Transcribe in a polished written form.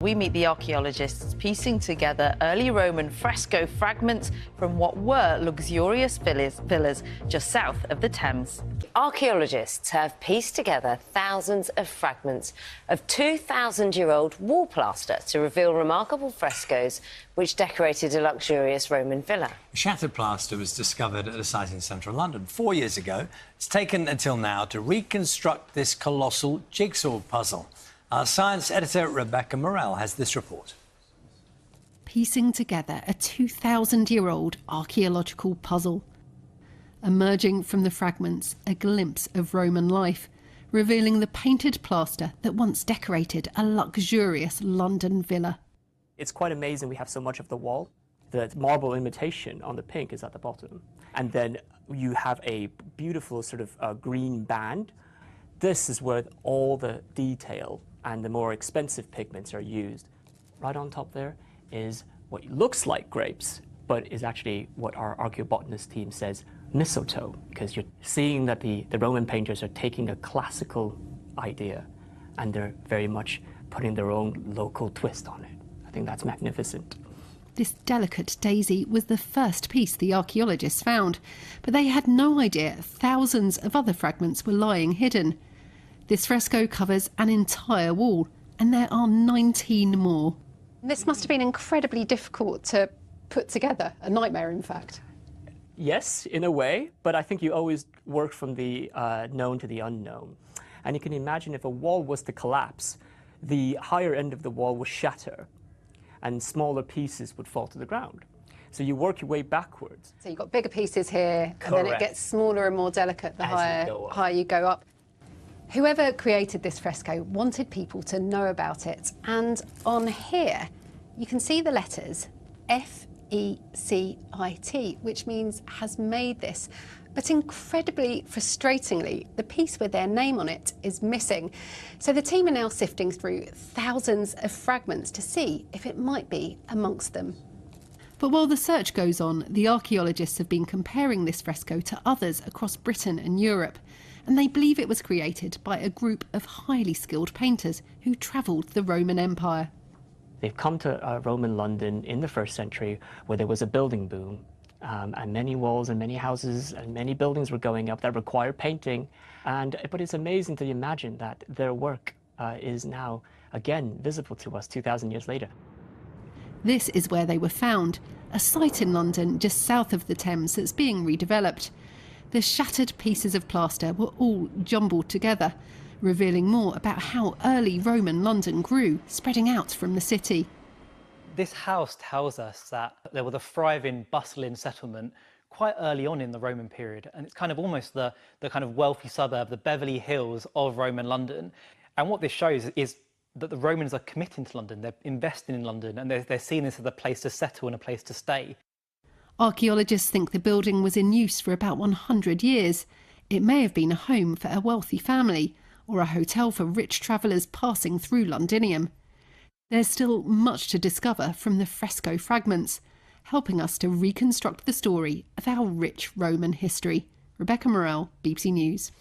We meet the archaeologists piecing together early Roman fresco fragments from what were luxurious villas just south of the Thames. Archaeologists have pieced together thousands of fragments of 2,000-year-old wall plaster to reveal remarkable frescoes which decorated a luxurious Roman villa. Shattered plaster was discovered at a site in central London 4 years ago. It's taken until now to reconstruct this colossal jigsaw puzzle. Our science editor Rebecca Morell has this report. Piecing together a 2,000-year-old archaeological puzzle. Emerging from the fragments, a glimpse of Roman life, revealing the painted plaster that once decorated a luxurious London villa. It's quite amazing we have so much of the wall. The marble imitation on the pink is at the bottom. And then you have a beautiful sort of green band. This is where all the detail and the more expensive pigments are used. Right on top there is what looks like grapes, but is actually what our archaeobotanist team says mistletoe, because you're seeing that the Roman painters are taking a classical idea and they're very much putting their own local twist on it. I think that's magnificent. This delicate daisy was the first piece the archaeologists found, but they had no idea thousands of other fragments were lying hidden. This fresco covers an entire wall, and there are 19 more. This must have been incredibly difficult to put together, a nightmare, in fact. Yes, in a way, but I think you always work from the known to the unknown. And you can imagine if a wall was to collapse, the higher end of the wall would shatter, and smaller pieces would fall to the ground. So you work your way backwards. So you've got bigger pieces here, Correct. and then it gets smaller and more delicate the higher you go up. Whoever created this fresco wanted people to know about it, and on here you can see the letters F-E-C-I-T, which means has made this. But incredibly frustratingly, the piece with their name on it is missing. So the team are now sifting through thousands of fragments to see if it might be amongst them. But while the search goes on, the archaeologists have been comparing this fresco to others across Britain and Europe, and they believe it was created by a group of highly skilled painters who travelled the Roman Empire. They've come to Roman London in the 1st century where there was a building boom, and many walls and many houses and many buildings were going up that required painting. But it's amazing to imagine that their work is now, again, visible to us 2,000 years later. This is where they were found, a site in London just south of the Thames that's being redeveloped. The shattered pieces of plaster were all jumbled together, revealing more about how early Roman London grew, spreading out from the city. This house tells us that there was a thriving, bustling settlement quite early on in the Roman period, and it's kind of almost the kind of wealthy suburb, the Beverly Hills of Roman London. And what this shows is that the Romans are committing to London, they're investing in London, and they're seeing this as a place to settle and a place to stay. Archaeologists think the building was in use for about 100 years. It may have been a home for a wealthy family, or a hotel for rich travellers passing through Londinium. There's still much to discover from the fresco fragments, helping us to reconstruct the story of our rich Roman history. Rebecca Morell, BBC News.